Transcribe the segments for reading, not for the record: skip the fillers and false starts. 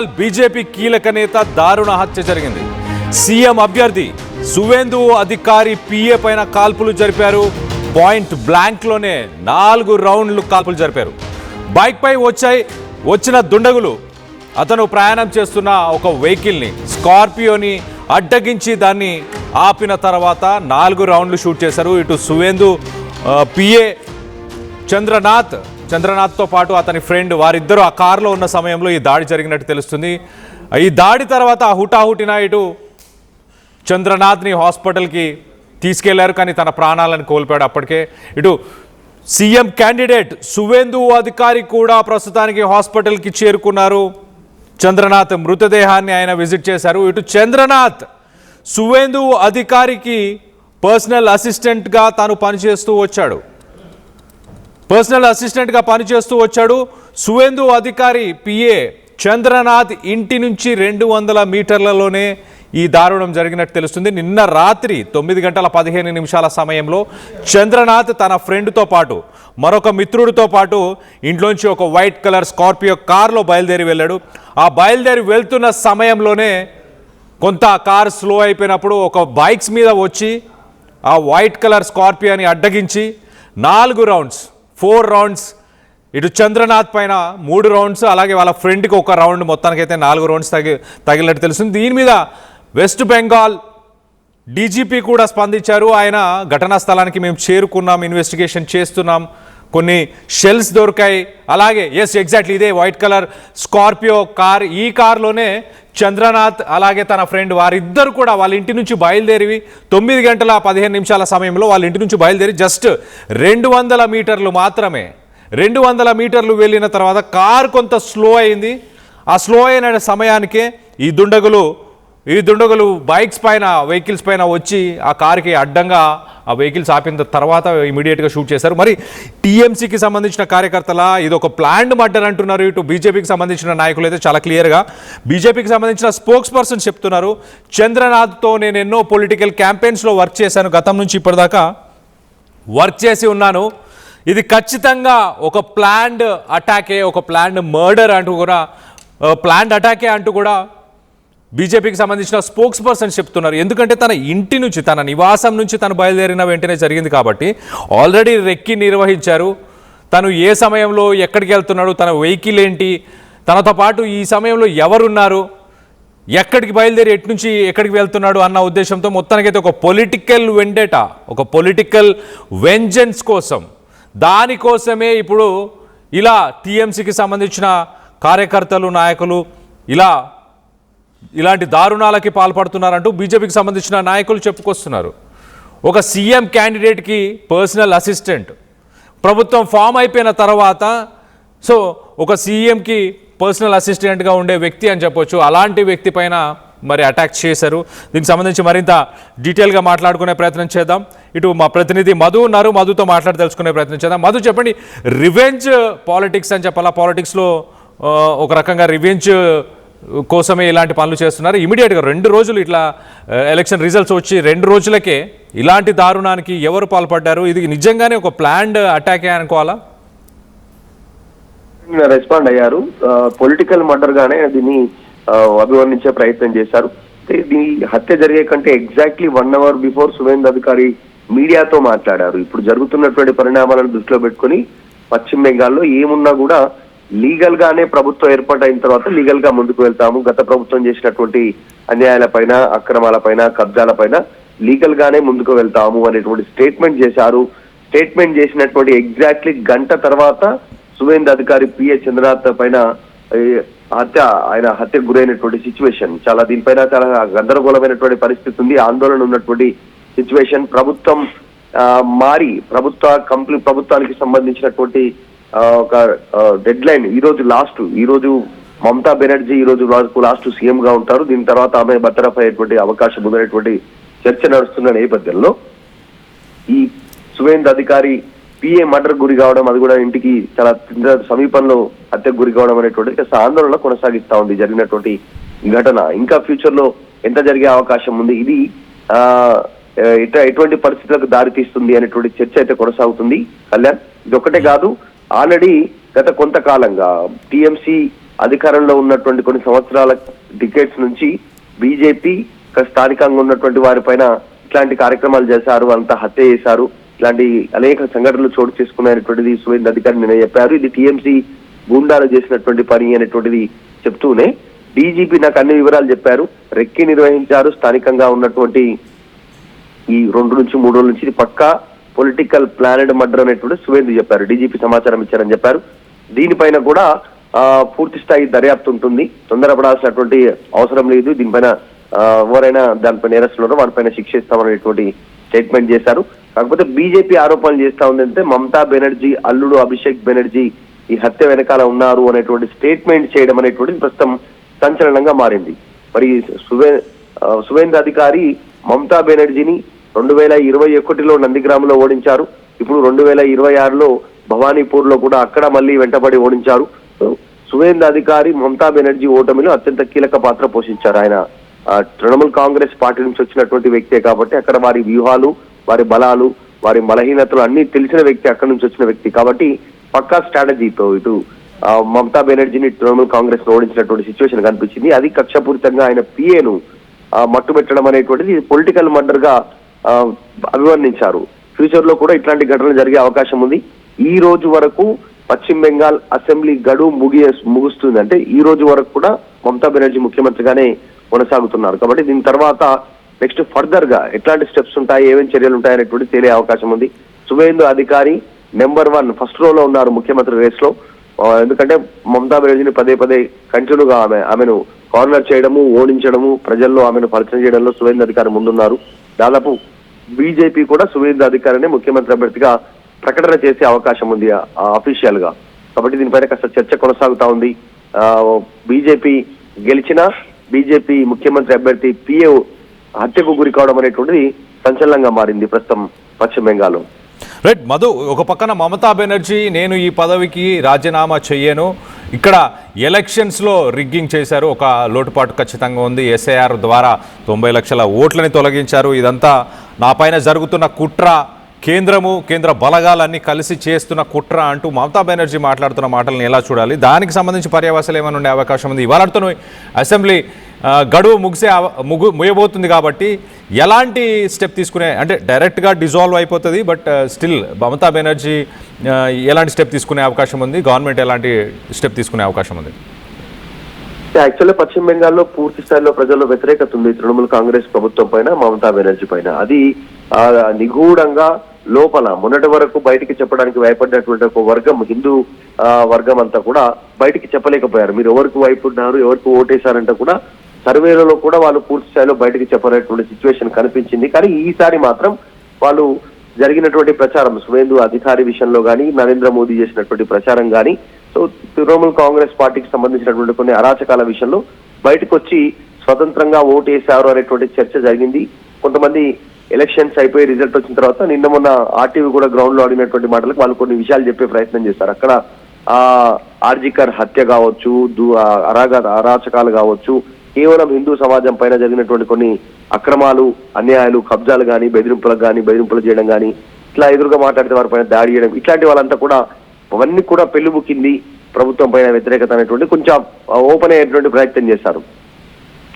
BJP కీలక నేత దారుణ హత్య జరిగింది. సీఎం అభ్యర్థి సువేందు అధికారి పిఏ పైన కాల్పులు జరిపారు. పాయింట్ బ్లాంక్ లోనే 4 రౌండ్లు కాల్పులు జరిపారు. బైక్ పై వచ్చిన దుండగులు అతను ప్రయాణం చేస్తున్న ఒక వెహికల్ని స్కార్పియోని అడ్డగించి దాన్ని ఆపిన తర్వాత 4 రౌండ్లు షూట్ చేశారు. ఇటు సువేందు పిఏ చంద్రనాథ్తో పాటు అతని ఫ్రెండ్ వారిద్దరూ ఆ కారులో ఉన్న సమయంలో ఈ దాడి జరిగినట్టు తెలుస్తుంది. ఈ దాడి తర్వాత హుటాహుటిన ఇటు చంద్రనాథ్ని హాస్పిటల్కి తీసుకెళ్లారు, కానీ తన ప్రాణాలను కోల్పోయాడు అప్పటికే. ఇటు సీఎం క్యాండిడేట్ సువేందు అధికారి కూడా ప్రస్తుతానికి హాస్పిటల్కి చేరుకున్నారు. చంద్రనాథ్ మృతదేహాన్ని ఆయన విజిట్ చేశారు. ఇటు చంద్రనాథ్ సువేందు అధికారికి పర్సనల్ అసిస్టెంట్గా తాను పనిచేస్తూ వచ్చాడు. సువేందు అధికారి పిఏ చంద్రనాథ్ ఇంటి నుంచి 200 మీటర్లలోనే ఈ దారుణం జరిగినట్టు తెలుస్తుంది. నిన్న రాత్రి 9:15 సమయంలో చంద్రనాథ్ తన ఫ్రెండ్తో పాటు మరొక మిత్రుడితో పాటు ఇంట్లోంచి ఒక వైట్ కలర్ స్కార్పియో కార్లో బయలుదేరి వెళ్ళాడు. ఆ బయలుదేరి వెళ్తున్న సమయంలోనే కొంత కార్ స్లో అయిపోయినప్పుడు ఒక బైక్స్ మీద వచ్చి ఆ వైట్ కలర్ స్కార్పియోని అడ్డగించి 4 రౌండ్స్ ఇటు చంద్రనాథ్ పైన 3 రౌండ్స్, అలాగే వాళ్ళ ఫ్రెండ్కి ఒక రౌండ్, మొత్తానికైతే 4 రౌండ్స్ తగిలినట్టు తెలుస్తుంది. దీని మీద వెస్ట్ బెంగాల్ డీజీపీ కూడా స్పందించారు. ఆయన ఘటనా స్థలానికి మేము చేరుకున్నాం, ఇన్వెస్టిగేషన్ చేస్తున్నాం, కొన్ని షెల్స్ దొరికాయి, అలాగే ఎగ్జాక్ట్లీ ఇదే వైట్ కలర్ స్కార్పియో కార్, ఈ కార్లోనే చంద్రనాథ్ అలాగే తన ఫ్రెండ్ వారిద్దరు కూడా వాళ్ళ ఇంటి నుంచి బయలుదేరి 9:15 సమయంలో వాళ్ళ ఇంటి నుంచి బయలుదేరి జస్ట్ 200 మీటర్లు మాత్రమే 200 మీటర్లు వెళ్ళిన తర్వాత కార్ కొంత స్లో అయింది. ఆ స్లో అయిన సమయానికే ఈ దుండగులు బైక్స్ పైన వెహికల్స్ పైన వచ్చి ఆ కార్కి అడ్డంగా ఆ వెహికల్స్ ఆపిన తర్వాత ఇమీడియట్గా షూట్ చేశారు. మరి టీఎంసీకి సంబంధించిన కార్యకర్తల ఇది ఒక ప్లాన్డ్ మర్డర్ అంటున్నారు. ఇటు బీజేపీకి సంబంధించిన నాయకులు అయితే చాలా క్లియర్గా బీజేపీకి సంబంధించిన స్పోక్స్ పర్సన్ చెప్తున్నారు, చంద్రనాథ్తో నేను ఎన్నో పొలిటికల్ క్యాంపెయిన్స్లో వర్క్ చేశాను, గతం నుంచి ఇప్పటిదాకా వర్క్ చేసి ఉన్నాను, ఇది ఖచ్చితంగా ఒక ప్లాన్డ్ అటాకే, ఒక ప్లాన్డ్ మర్డర్ అంటూ కూడా ప్లాన్డ్ అటాకే అంటూ కూడా బీజేపీకి సంబంధించిన స్పోక్స్ పర్సన్ చెప్తున్నారు. ఎందుకంటే తన ఇంటి నుంచి, తన నివాసం నుంచి తను బయలుదేరిన వెంటనే జరిగింది కాబట్టి ఆల్రెడీ రెక్కి నిర్వహించారు. తను ఏ సమయంలో ఎక్కడికి వెళ్తున్నాడు, తన వెహికల్ ఏంటి, తనతో పాటు ఈ సమయంలో ఎవరున్నారు, ఎక్కడికి బయలుదేరి ఎటు నుంచి ఎక్కడికి వెళ్తున్నాడు అన్న ఉద్దేశంతో మొత్తానికైతే ఒక పొలిటికల్ వెండేటా, ఒక పొలిటికల్ వెంజెన్స్ కోసం, దానికోసమే ఇప్పుడు ఇలా టీఎంసీకి సంబంధించిన కార్యకర్తలు నాయకులు ఇలాంటి దారుణాలకి పాల్పడుతున్నారంటూ బీజేపీకి సంబంధించిన నాయకులు చెప్పుకొస్తున్నారు. ఒక సీఎం క్యాండిడేట్కి పర్సనల్ అసిస్టెంట్ ప్రభుత్వం ఫామ్ అయిపోయిన తర్వాత ఒక సీఎంకి పర్సనల్ అసిస్టెంట్గా ఉండే వ్యక్తి అని చెప్పొచ్చు, అలాంటి వ్యక్తి పైన మరి అటాక్ చేశారు. దీనికి సంబంధించి మరింత డీటెయిల్గా మాట్లాడుకునే ప్రయత్నం చేద్దాం. ఇటు మా ప్రతినిధి మధు ఉన్నారు, మధుతో మాట్లాడి తెలుసుకునే ప్రయత్నం చేద్దాం. మధు, చెప్పండి, రివెంజ్ పాలిటిక్స్ అని చెప్పాలా, పాలిటిక్స్లో ఒక రకంగా రివెంజ్ కోసమే ఇలాంటి పనులు చేస్తున్నారు. ఇమీడియట్గా 2 రోజులు ఇట్లా ఎలక్షన్ రిజల్ట్స్ వచ్చి 2 రోజులకే ఇలాంటి దారుణానికి ఎవరు పాల్పడ్డారు? ఇది నిజంగానే ఒక ప్లాన్డ్ అటాకే అనుకోవాలా? రెస్పాండ్ అయ్యారు, పొలిటికల్ మర్డర్ గానే దీన్ని అభివర్ణించే ప్రయత్నం చేశారు. ఈ హత్య జరిగే కంటే ఎగ్జాక్ట్లీ 1 అవర్ బిఫోర్ సువేందు అధికారి మీడియాతో మాట్లాడారు. ఇప్పుడు జరుగుతున్నటువంటి పరిణామాలను దృష్టిలో పెట్టుకుని పశ్చిమ బెంగాల్లో ఏమున్నా కూడా లీగల్ గానే ప్రభుత్వం ఏర్పాటైన తర్వాత లీగల్ గా ముందుకు వెళ్తాము, గత ప్రభుత్వం చేసినటువంటి అన్యాయాలపైన, అక్రమాలపైన, కబ్జాలపైన లీగల్ గానే ముందుకు వెళ్తాము అనేటువంటి స్టేట్మెంట్ చేశారు. స్టేట్మెంట్ చేసినటువంటి ఎగ్జాక్ట్లీ గంట తర్వాత సువేందు అధికారి పిఏ చంద్రనాథ్ పైన హత్యకు గురైనటువంటి సిచ్యువేషన్, దీనిపైన చాలా గందరగోళమైనటువంటి పరిస్థితి ఉంది, ఆందోళన ఉన్నటువంటి సిచ్యువేషన్. ప్రభుత్వం మారి ప్రభుత్వానికి సంబంధించినటువంటి ఒక డెడ్ లైన్ ఈ రోజు మమతా బెనర్జీ ఈ రోజు లాస్ట్ సీఎం గా ఉంటారు. దీని తర్వాత ఆమె బర్తరఫ్ అయ్యేటువంటి అవకాశం ఉందనేటువంటి చర్చ నడుస్తున్న నేపథ్యంలో ఈ సువేందు అధికారి పిఏ మర్డర్ గురి కావడం, అది కూడా ఇంటికి చాలా సమీపంలో హత్యకు గురి కావడం అనేటువంటి ఆందోళన కొనసాగిస్తా ఉంది జరిగినటువంటి ఘటన. ఇంకా ఫ్యూచర్ లో ఎంత జరిగే అవకాశం ఉంది, ఇది ఎటువంటి పరిస్థితులకు దారి తీస్తుంది అనేటువంటి చర్చ అయితే కొనసాగుతుంది. కళ్యాణ్, ఇది ఒక్కటే కాదు, ఆల్రెడీ గత కొంతకాలంగా టీఎంసీ అధికారంలో ఉన్నటువంటి కొన్ని సంవత్సరాల డికేట్స్ నుంచి బీజేపీ స్థానికంగా ఉన్నటువంటి వారిపైన ఇట్లాంటి కార్యక్రమాలు చేశారు, అంతా హత్య చేశారు, ఇలాంటి అనేక సంఘటనలు చోటు చేసుకున్నటువంటిది సువేంద్ర అధికారి నిన్న చెప్పారు. ఇది టీఎంసీ గూండాలు చేసినటువంటి పని అనేటువంటిది చెప్తూనే డీజీపీ నాకు అన్ని వివరాలు చెప్పారు, రెక్కి నిర్వహించారు స్థానికంగా ఉన్నటువంటి ఈ 2 నుంచి 3 రోజుల నుంచి, ఇది పక్కా పొలిటికల్ ప్లానెడ్ మర్డర్ అనేటువంటి సువేంద్ర చెప్పారు. డీజీపీ సమాచారం ఇచ్చారని చెప్పారు. దీనిపైన కూడా పూర్తి స్థాయి దర్యాప్తు ఉంటుంది, తొందరపడాల్సినటువంటి అవసరం లేదు, దీనిపైన ఎవరైనా దానిపై నేరస్తులను వారిపైన శిక్ష ఇస్తామనేటువంటి స్టేట్మెంట్ చేశారు. కాకపోతే బీజేపీ ఆరోపణలు చేస్తా ఉందంటే మమతా బెనర్జీ అల్లుడు అభిషేక్ బెనర్జీ ఈ హత్య వెనకాల ఉన్నారు అనేటువంటి స్టేట్మెంట్ చేయడం అనేటువంటిది ప్రస్తుతం సంచలనంగా మారింది. మరి సువేంద్ర అధికారి మమతా బెనర్జీని 2021లో నందిగ్రామ్లో ఓడించారు. ఇప్పుడు 2026లో భవానీపూర్ లో కూడా అక్కడ మళ్ళీ వెంటబడి ఓడించారు. సువేంద్ర అధికారి మమతా బెనర్జీ ఓటమిలో అత్యంత కీలక పాత్ర పోషించారు. ఆయన తృణమూల్ కాంగ్రెస్ పార్టీ నుంచి వచ్చినటువంటి వ్యక్తే కాబట్టి అక్కడ వారి వ్యూహాలు, వారి బలాలు, వారి బలహీనతలు అన్ని తెలిసిన వ్యక్తి, అక్కడి నుంచి వచ్చిన వ్యక్తి కాబట్టి పక్కా స్ట్రాటజీతో ఇటు మమతా బెనర్జీని తృణమూల్ కాంగ్రెస్ ఓడించినటువంటి సిచ్యువేషన్ కనిపించింది. అది కక్షపూరితంగా ఆయన పిఏను మట్టు పెట్టడం అనేటువంటిది పొలిటికల్ మర్డర్ గా అభివర్ణించారు. ఫ్యూచర్ లో కూడా ఇట్లాంటి ఘటనలు జరిగే అవకాశం ఉంది. ఈ రోజు వరకు పశ్చిమ బెంగాల్ అసెంబ్లీ గడువు ముగుస్తుంది, అంటే ఈ రోజు వరకు కూడా మమతా బెనర్జీ ముఖ్యమంత్రిగానే కొనసాగుతున్నారు. కాబట్టి దీని తర్వాత నెక్స్ట్ ఫర్దర్ గా ఎట్లాంటి స్టెప్స్ ఉంటాయి, ఏమేమి చర్యలు ఉంటాయి అనేటువంటి తేలే అవకాశం ఉంది. సువేందు అధికారి నెంబర్ 1 ఫస్ట్ రోలో ఉన్నారు ముఖ్యమంత్రి రేస్ లో. ఎందుకంటే మమతా బెనర్జీని పదే పదే కంటిన్యూగా ఆమెను కార్నర్ చేయడము, ఓడించడము, ప్రజల్లో ఆమెను పరిచయం చేయడంలో సువేంద్ర అధికారి ముందున్నారు. దాదాపు బీజేపీ కూడా సువేంద్ర అధికారిని ముఖ్యమంత్రి అభ్యర్థిగా ప్రకటన చేసే అవకాశం ఉంది అఫీషియల్ గా. కాబట్టి దీనిపైన కాస్త చర్చ కొనసాగుతా ఉంది. బీజేపీ గెలిచినా బీజేపీ ముఖ్యమంత్రి అభ్యర్థి పిఏ హత్యకు గురి కావడం అనేటువంటిది సంచలనంగా మారింది ప్రస్తుతం పశ్చిమ బెంగాల్లో. రైట్ మధు, ఒక పక్కన మమతా బెనర్జీ నేను ఈ పదవికి రాజీనామా చెయ్యను, ఇక్కడ ఎలక్షన్స్లో రిగ్గింగ్ చేశారు, ఒక లోటుపాటు ఖచ్చితంగా ఉంది, ఎస్ఐఆర్ ద్వారా 90 లక్షల ఓట్లని తొలగించారు, ఇదంతా నా పైన జరుగుతున్న కుట్ర, కేంద్ర బలగాలన్నీ కలిసి చేస్తున్న కుట్ర అంటూ మమతా బెనర్జీ మాట్లాడుతున్న మాటలను ఎలా చూడాలి? దానికి సంబంధించి పర్యవసాలు ఏమైనా ఉండే అవకాశం ఉంది? ఇవాళతో అసెంబ్లీ గడువు ముగియబోతుంది కాబట్టి ఎలాంటి స్టెప్ తీసుకునే, అంటే డైరెక్ట్గా డిజాల్వ్ అయిపోతుంది, బట్ స్టిల్ మమతా బెనర్జీ ఎలాంటి స్టెప్ తీసుకునే అవకాశం ఉంది? గవర్నమెంట్ ఎలాంటి స్టెప్ తీసుకునే అవకాశం ఉంది? యాక్చువల్లీ పశ్చిమ బెంగాల్లో పూర్తి స్థాయిలో ప్రజల్లో వ్యతిరేకత ఉంది తృణమూల్ కాంగ్రెస్ ప్రభుత్వం పైన, మమతా బెనర్జీ పైన. అది నిగూఢంగా లోపల మొన్నటి వరకు బయటికి చెప్పడానికి భయపడినటువంటి ఒక వర్గం, హిందూ వర్గం అంతా కూడా బయటికి చెప్పలేకపోయారు. మీరు ఎవరికి వైపు ఉన్నారు, ఎవరికి ఓటేశారంటే కూడా సర్వేలలో కూడా వాళ్ళు పూర్తి స్థాయిలో బయటికి చెప్పలేటువంటి సిచ్యువేషన్ కనిపించింది. కానీ ఈసారి మాత్రం వాళ్ళు జరిగినటువంటి ప్రచారం, సువేందు అధికారి విషయంలో కానీ, నరేంద్ర మోదీ చేసినటువంటి ప్రచారం కానీ, సో తృణమూల్ కాంగ్రెస్ పార్టీకి సంబంధించినటువంటి కొన్ని అరాచకాల విషయంలో బయటకు వచ్చి స్వతంత్రంగా ఓటేశారు అనేటువంటి చర్చ జరిగింది. కొంతమంది ఎలక్షన్స్ అయిపోయి రిజల్ట్ వచ్చిన తర్వాత నిన్న మొన్న ఆర్టీవీ కూడా గ్రౌండ్ లో ఆడినటువంటి మాటలకు వాళ్ళు కొన్ని విషయాలు చెప్పే ప్రయత్నం చేశారు. అక్కడ ఆర్జికర్ హత్య కావచ్చు, అరాచకాలు కావచ్చు, కేవలం హిందూ సమాజం పైన జరిగినటువంటి కొన్ని అక్రమాలు, అన్యాయాలు, కబ్జాలు కానీ, బెదిరింపులు చేయడం కానీ, ఇట్లా ఎదురుగా మాట్లాడితే వారి పైన దాడి చేయడం, ఇట్లాంటి వాళ్ళంతా కూడా అవన్నీ కూడా పెళ్లిబుకింది ప్రభుత్వం పైన వ్యతిరేకత అనేటువంటి కొంచెం ఓపెన్ అయ్యేటువంటి ప్రయత్నం చేశారు.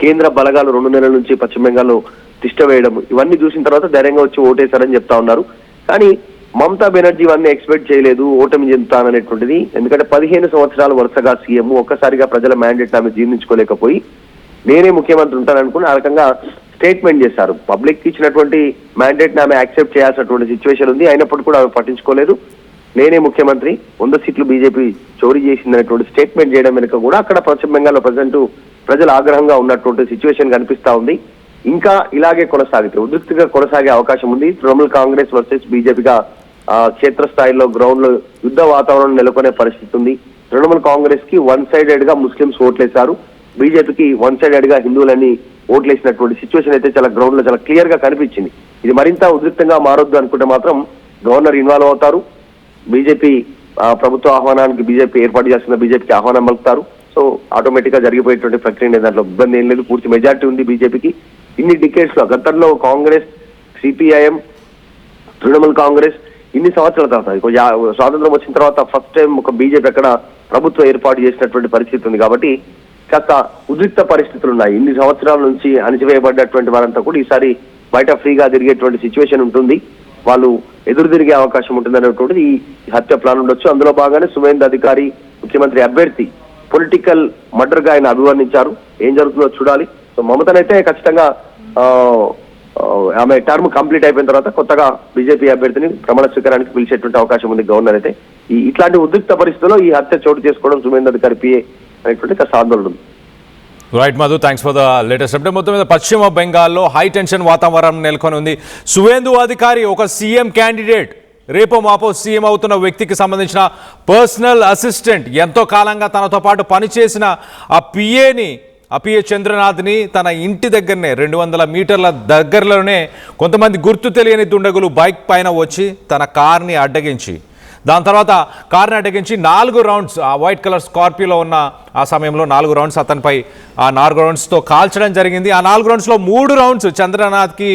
కేంద్ర బలగాలు 2 నెలల నుంచి పశ్చిమ బెంగాల్లో తిష్ట వేయడం, ఇవన్నీ చూసిన తర్వాత ధైర్యంగా వచ్చి ఓటేశారని చెప్తా ఉన్నారు. కానీ మమతా బెనర్జీ ఇవన్నీ ఎక్స్పెక్ట్ చేయలేదు, ఓటమి చెందుతాననేటువంటిది. ఎందుకంటే 15 సంవత్సరాలు వరుసగా సీఎం, ఒక్కసారిగా ప్రజల మ్యాండేట్ ఆమె జీర్ణించుకోలేకపోయి నేనే ముఖ్యమంత్రి ఉంటాననుకుని ఆ రకంగా స్టేట్మెంట్ చేశారు. పబ్లిక్ ఇచ్చినటువంటి మ్యాండేట్ ఆమె యాక్సెప్ట్ చేయాల్సినటువంటి సిచ్యువేషన్ ఉంది, అయినప్పటికీ కూడా ఆమె పట్టించుకోలేదు. నేనే ముఖ్యమంత్రి, 100 సీట్లు బీజేపీ చోరీ చేసిందనేటువంటి స్టేట్మెంట్ చేయడం వెనుక కూడా అక్కడ పశ్చిమ బెంగాల్లో ప్రజెంట్ ప్రజలు ఆగ్రహంగా ఉన్నటువంటి సిచ్యువేషన్ కనిపిస్తా ఉంది. ఇంకా ఇలాగే కొనసాగితే ఉద్రిక్తంగా కొనసాగే అవకాశం ఉంది. తృణమూల్ కాంగ్రెస్ వర్సెస్ బీజేపీగా క్షేత్రస్థాయిలో గ్రౌండ్ లో యుద్ధ వాతావరణం నెలకొనే పరిస్థితి ఉంది. తృణమూల్ కాంగ్రెస్ కి 1 సైడెడ్ గా ముస్లింస్ ఓట్లేశారు, బీజేపీకి 1 సైడెడ్ గా హిందువులని ఓట్లేసినటువంటి సిచ్యువేషన్ అయితే చాలా గ్రౌండ్ లో చాలా క్లియర్ గా కనిపించింది. ఇది మరింత ఉద్రిక్తంగా మారొద్దు అనుకుంటే మాత్రం గవర్నర్ ఇన్వాల్వ్ అవుతారు. బీజేపీ ప్రభుత్వ ఆహ్వానానికి బీజేపీ ఏర్పాటు చేస్తున్న బీజేపీకి ఆహ్వానం పలుకుతారు. సో ఆటోమేటిక్ గా జరిగిపోయేటువంటి ప్రక్రియ దాంట్లో ఇబ్బంది ఏం లేదు, పూర్తి మెజార్టీ ఉంది బీజేపీకి. ఇన్ని డికేట్స్ లో గతంలో కాంగ్రెస్, సిపిఐఎం, తృణమూల్ కాంగ్రెస్ ఇన్ని సంవత్సరాల తర్వాత స్వాతంత్రం వచ్చిన తర్వాత ఫస్ట్ టైం ఒక బీజేపీ అక్కడ ప్రభుత్వం ఏర్పాటు చేసినటువంటి పరిస్థితి ఉంది. కాబట్టి కాస్త ఉద్రిక్త పరిస్థితులు ఉన్నాయి. ఇన్ని సంవత్సరాల నుంచి అణిచివేయబడ్డటువంటి వారంతా కూడా ఈసారి బయట ఫ్రీగా తిరిగేటువంటి సిచ్యువేషన్ ఉంటుంది. వాళ్ళు ఎదురు తిరిగే అవకాశం ఉంటుంది అనేటువంటిది ఈ హత్య ప్లాన్ ఉండొచ్చు. అందులో భాగంగానే సువేందు అధికారి ముఖ్యమంత్రి అభ్యర్థి పొలిటికల్ మర్డర్ గా ఆయన అభివర్ణించారు. ఏం జరుగుతుందో చూడాలి. సో మమతనైతే ఖచ్చితంగా ఆమె టర్మ్ కంప్లీట్ అయిపోయిన తర్వాత కొత్తగా బీజేపీ అభ్యర్థిని ప్రమాణ స్వీకారానికి పిలిచేటువంటి అవకాశం ఉంది గవర్నర్ అయితే. ఇట్లాంటి ఉద్రిక్త పరిస్థితుల్లో ఈ హత్య చోటు చేసుకోవడం సువేందు అధికారి పిఏ అనేటువంటి కాస్త ఆందోళన ఉంది. Right Madhu, thanks for the latest update. మొత్తం మీద పశ్చిమ బెంగాల్లో హై టెన్షన్ వాతావరణం నెలకొని ఉంది. సువేందు అధికారి ఒక సీఎం క్యాండిడేట్, రేపో మాపో సీఎం అవుతున్న వ్యక్తికి సంబంధించిన పర్సనల్ అసిస్టెంట్, ఎంతో కాలంగా తనతో పాటు పనిచేసిన ఆ పిఏ చంద్రనాథ్ని తన ఇంటి దగ్గరనే 200 మీటర్ల దగ్గరలోనే కొంతమంది గుర్తు తెలియని దుండగులు బైక్ పైన వచ్చి తన కార్ని అడ్డగించి, దాని తర్వాత కార్ని అడ్డగించి 4 రౌండ్స్ ఆ వైట్ కలర్ స్కార్పియోలో ఉన్న ఆ సమయంలో 4 రౌండ్స్ అతనిపై ఆ 4 రౌండ్స్తో కాల్చడం జరిగింది. ఆ 4 రౌండ్స్లో 3 రౌండ్స్ చంద్రనాథ్కి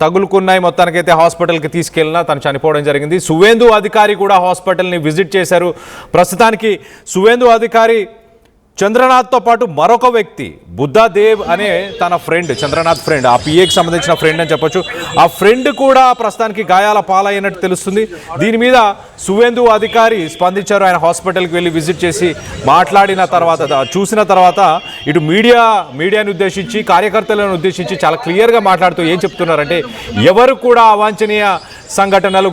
తగులుకున్నాయి. మొత్తానికైతే హాస్పిటల్కి తీసుకెళ్ళినా తను చనిపోవడం జరిగింది. సువేందు అధికారి కూడా హాస్పిటల్ని విజిట్ చేశారు. ప్రస్తుతానికి సువేందు అధికారి చంద్రనాథ్తో పాటు మరొక వ్యక్తి బుద్ధాదేవ్ అనే తన ఫ్రెండ్, చంద్రనాథ్ ఫ్రెండ్, ఆ పిఏకి సంబంధించిన ఫ్రెండ్ అని చెప్పొచ్చు, ఆ ఫ్రెండ్ కూడా ప్రస్తుతానికి గాయాల పాలైనట్టు తెలుస్తుంది. దీని మీద సువేందు అధికారి స్పందించారు. ఆయన హాస్పిటల్కి వెళ్ళి విజిట్ చేసి మాట్లాడిన తర్వాత, చూసిన తర్వాత ఇటు మీడియాని ఉద్దేశించి, కార్యకర్తలను ఉద్దేశించి చాలా క్లియర్గా మాట్లాడుతూ ఏం చెప్తున్నారంటే, ఎవరు కూడా అవాంఛనీయ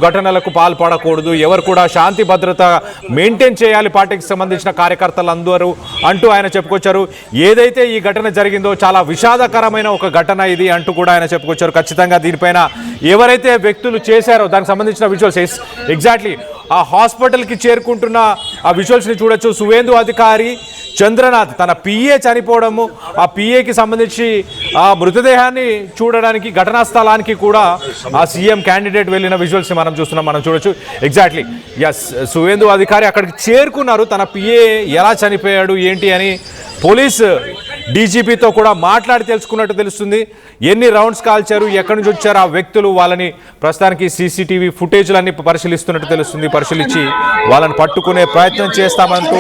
ఘటనలకు పాల్పడకూడదు, ఎవరు కూడా శాంతి భద్రత మెయింటైన్ చేయాలి పార్టీకి సంబంధించిన కార్యకర్తలందరూ అంటూ ఆయన చెప్పుకొచ్చారు. ఏదైతే ఈ ఘటన జరిగిందో చాలా విషాదకరమైన ఒక ఘటన ఇది అంటూ కూడా ఆయన చెప్పుకొచ్చారు. ఖచ్చితంగా దీనిపైన ఎవరైతే వ్యక్తులు చేశారో దానికి సంబంధించిన విజువల్స్ ఎగ్జాక్ట్లీ ఆ హాస్పిటల్కి చేరుకుంటున్న ఆ విజువల్స్ని చూడొచ్చు. సువేందు అధికారి చంద్రనాథ్ తన పిఏ చనిపోవడము, ఆ పిఏకి సంబంధించి ఆ మృతదేహాన్ని చూడడానికి ఘటనా స్థలానికి కూడా ఆ సీఎం క్యాండిడేట్ వెళ్ళిన విజువల్స్ని మనం చూస్తున్నాం, మనం చూడొచ్చు. ఎగ్జాక్ట్లీ ఎస్, సువేందు అధికారి అక్కడికి చేరుకున్నారు. తన పిఏ ఎలా చనిపోయాడు ఏంటి అని పోలీసు డీజీపీతో కూడా మాట్లాడి తెలుసుకున్నట్టు తెలుస్తుంది. ఎన్ని రౌండ్స్ కాల్చారు, ఎక్కడి నుంచి వచ్చారు ఆ వ్యక్తులు, వాళ్ళని ప్రస్తుతానికి సీసీటీవీ ఫుటేజ్లన్నీ పరిశీలిస్తున్నట్టు తెలుస్తుంది. పరిశీలించి వాళ్ళని పట్టుకునే ప్రయత్నం చేస్తామంటూ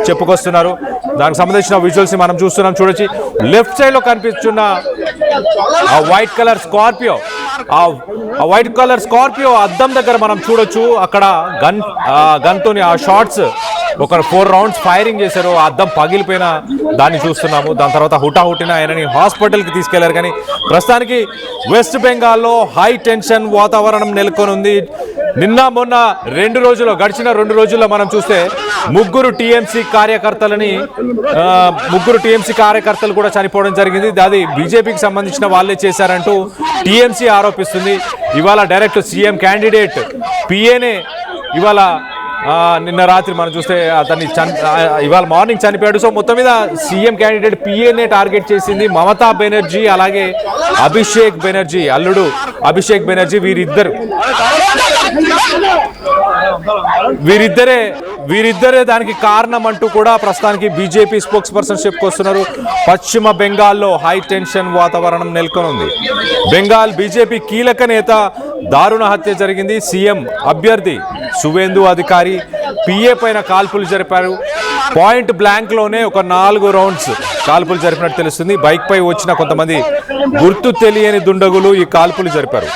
చెప్పుకొస్తున్నారు. దానికి సంబంధించిన విజువల్స్ మనం చూస్తున్నాం, చూడొచ్చు. లెఫ్ట్ సైడ్ లో కనిపిస్తున్న ఆ వైట్ కలర్ స్కార్పియో, ఆ వైట్ కలర్ స్కార్పియో అద్దం దగ్గర మనం చూడొచ్చు. అక్కడ గన్తోని ఆ షాట్స్ ఒక 4 రౌండ్స్ ఫైరింగ్ చేశారు. ఆ అద్దం పగిలిపోయిన దాన్ని చూస్తున్నాము. దాని తర్వాత హుటాహుటిన ఆయనని హాస్పిటల్కి తీసుకెళ్లారు. కానీ ప్రస్తుతానికి వెస్ట్ బెంగాల్లో హై టెన్షన్ వాతావరణం నెలకొని ఉంది. నిన్న మొన్న గడిచిన 2 రోజుల్లో మనం చూస్తే ముగ్గురు టీఎంసీ కార్యకర్తలు కూడా చనిపోవడం జరిగింది. అది బీజేపీకి సంబంధించిన వాళ్ళే చేశారంటూ టీఎంసీ ఆరోపిస్తుంది. ఇవాళ డైరెక్ట్ సీఎం క్యాండిడేట్ పిఏనే ఇవాళ నిన్న రాత్రి మనం చూస్తే అతన్ని ఇవాళ మార్నింగ్ చనిపోయాడు. సో మొత్తం మీద సీఎం క్యాండిడేట్ పిఏనే టార్గెట్ చేసింది మమతా బెనర్జీ, అలాగే అభిషేక్ బెనర్జీ, అల్లుడు అభిషేక్ బెనర్జీ. వీరిద్దరే దానికి కారణం అంటూ కూడా ప్రస్తుతానికి బీజేపీ స్పోక్స్ పర్సన్ చెప్పుకొస్తున్నారు. పశ్చిమ బెంగాల్లో హై టెన్షన్ వాతావరణం నెలకొని ఉంది. బెంగాల్ బీజేపీ కీలక నేత దారుణ హత్య జరిగింది. సీఎం అభ్యర్థి సువేందు అధికారి పిఏ పైన కాల్పులు జరిపారు. పాయింట్ బ్లాంక్ లోనే ఒక 4 రౌండ్స్ కాల్పులు జరిపినట్టు తెలుస్తుంది. బైక్ పై వచ్చిన కొంతమంది గుర్తు తెలియని దుండగులు ఈ కాల్పులు జరిపారు.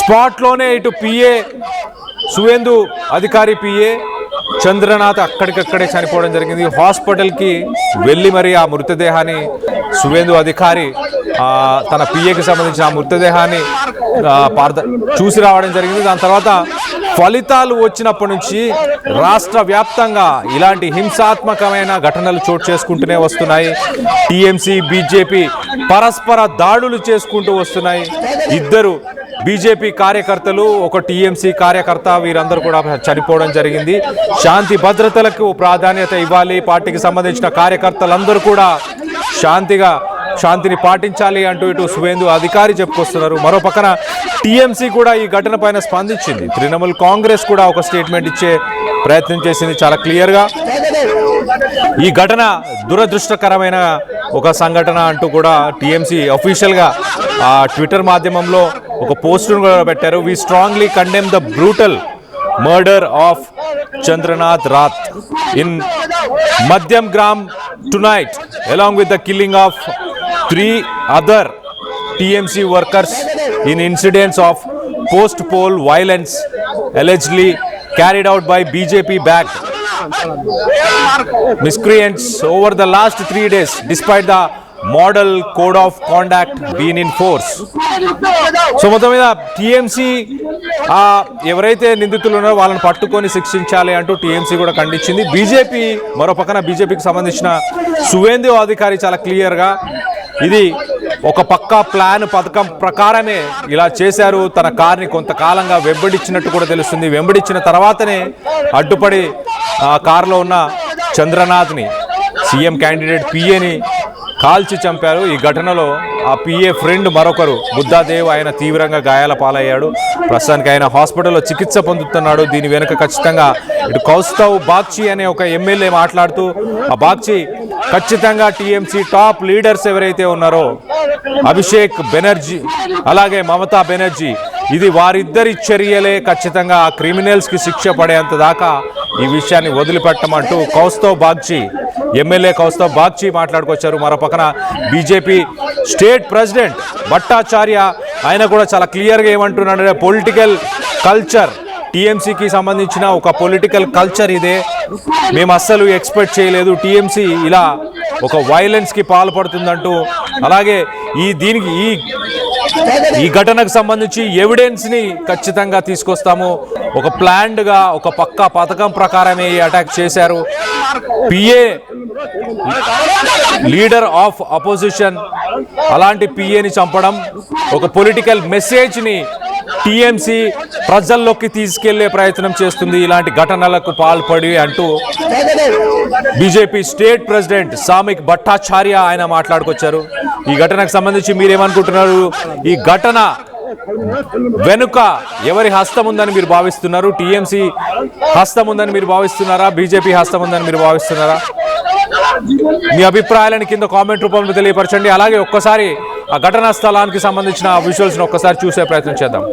స్పాట్ లోనే ఇటు పిఏ సువేందు అధికారి పిఏ చంద్రనాథ్ అక్కడికక్కడే చనిపోవడం జరిగింది. హాస్పిటల్కి వెళ్ళి మరి ఆ మృతదేహాన్ని సువేందు అధికారి తన పిఏకి సంబంధించిన ఆ మృతదేహాన్ని చూసి రావడం జరిగింది. దాని తర్వాత ఫలితాలు వచ్చినప్పటి నుంచి రాష్ట్ర వ్యాప్తంగా ఇలాంటి హింసాత్మకమైన ఘటనలు చోటు చేసుకుంటూనే వస్తున్నాయి. టీఎంసీ బీజేపీ పరస్పర దాడులు చేసుకుంటూ వస్తున్నాయి. 2 బీజేపీ కార్యకర్తలు, ఒక టీఎంసీ కార్యకర్త, వీరందరూ కూడా చనిపోవడం జరిగింది. శాంతి భద్రతలకు ప్రాధాన్యత ఇవ్వాలి, పార్టీకి సంబంధించిన కార్యకర్తలందరూ కూడా శాంతిని పాటించాలి అంటూ ఇటు సువేందు అధికారి చెప్పుకొస్తున్నారు. మరో పక్కన టీఎంసీ కూడా ఈ ఘటన పైన స్పందించింది. తృణమూల్ కాంగ్రెస్ కూడా ఒక స్టేట్మెంట్ ఇచ్చే ప్రయత్నం చేసింది చాలా క్లియర్గా. ఈ ఘటన దురదృష్టకరమైన ఒక సంఘటన అంటూ కూడా టీఎంసీ అఫీషియల్గా ట్విట్టర్ మాధ్యమంలో ఒక పోస్టును కూడా పెట్టారు. We strongly condemn the brutal murder of Chandranath Rath in Madhyam Gram tonight, along with the killing of 3 other TMC workers in incidents of post-poll violence allegedly carried out by BJP-backed miscreants over the last 3 days, despite the model code of conduct been in force. So మొత్తం మీద TMC ఎవరైతే నిందితులు ఉన్నారో వాళ్ళని పట్టుకొని శిక్షించాలి అంటూ TMC కూడా ఖండించింది. బీజేపీ మరో పక్కన బీజేపీకి సంబంధించిన సువేందు అధికారి చాలా క్లియర్గా ఇది ఒక పక్కా ప్లాన్ పథకం ప్రకారమే ఇలా చేశారు, తన కార్ని కొంతకాలంగా వెంబడించినట్టు కూడా తెలుస్తుంది. వెంబడించిన తర్వాతనే అడ్డుపడి ఆ కారులో ఉన్న చంద్రనాథ్ని, సీఎం క్యాండిడేట్ పిఏని కాల్చి చంపారు. ఈ ఘటనలో ఆ పిఏ ఫ్రెండ్ మరొకరు బుద్ధాదేవ్, ఆయన తీవ్రంగా గాయాల పాలయ్యాడు. ప్రస్తుతానికి ఆయన హాస్పిటల్లో చికిత్స పొందుతున్నాడు. దీని వెనుక ఖచ్చితంగా ఇటు కౌస్తవ్ బాగ్చి అనే ఒక ఎమ్మెల్యే మాట్లాడుతూ ఆ బాగ్చి ఖచ్చితంగా టీఎంసీ టాప్ లీడర్స్ ఎవరైతే ఉన్నారో అభిషేక్ బెనర్జీ అలాగే మమతా బెనర్జీ, ఇది వారిద్దరి చర్యలే ఖచ్చితంగా ఆ క్రిమినల్స్కి శిక్ష పడేంత దాకా ఈ విషయాన్ని వదిలిపెట్టమంటూ కౌస్తవ్ బాగ్చి, ఎమ్మెల్యే కౌస్తవ్ బాగ్చి మాట్లాడుకొచ్చారు. మరో పక్కన బీజేపీ స్టేట్ ప్రెసిడెంట్ భట్టాచార్య ఆయన కూడా చాలా క్లియర్గా ఏమంటున్నాడంటే పొలిటికల్ కల్చర్, టీఎంసీకి సంబంధించిన ఒక పొలిటికల్ కల్చర్ ఇదే, మేము అస్సలు ఎక్స్పెక్ట్ చేయలేదు టీఎంసీ ఇలా ఒక వైలెన్స్కి పాల్పడుతుందంటూ. అలాగే ఈ ఘటనకు సంబంధించి ఎవిడెన్స్ని ఖచ్చితంగా తీసుకొస్తాము, ఒక ప్లాన్డ్గా ఒక పక్కా పథకం ప్రకారమే ఈ అటాక్ చేశారు. పిఏ లీడర్ ఆఫ్ అపోజిషన్, అలాంటి పిఏని చంపడం ఒక పొలిటికల్ మెసేజ్ని టీఎంసీ ప్రజల్లోకి తీసుకెళ్లే ప్రయత్నం చేస్తుంది ఇలాంటి ఘటనలకు పాల్పడి అంటూ బీజేపీ స్టేట్ ప్రెసిడెంట్ సామిక్ భట్టాచార్య ఆయన మాట్లాడుకొచ్చారు. ఈ ఘటనకు సంబంధించి మీరేమనుకుంటున్నారు? ఈ ఘటన వెనుక ఎవరి హస్తం ఉందని మీరు భావిస్తున్నారు? టీఎంసీ హస్తం ఉందని మీరు భావిస్తున్నారా? బీజేపీ హస్తం ఉందని మీరు భావిస్తున్నారా? మీ అభిప్రాయాలను కింద కామెంట్ రూపంలో తెలియపరచండి. అలాగే ఒక్కసారి ఆ ఘటనా స్థలానికి సంబంధించిన విజువల్స్ ఒక్కసారి చూసే ప్రయత్నం చేద్దాం.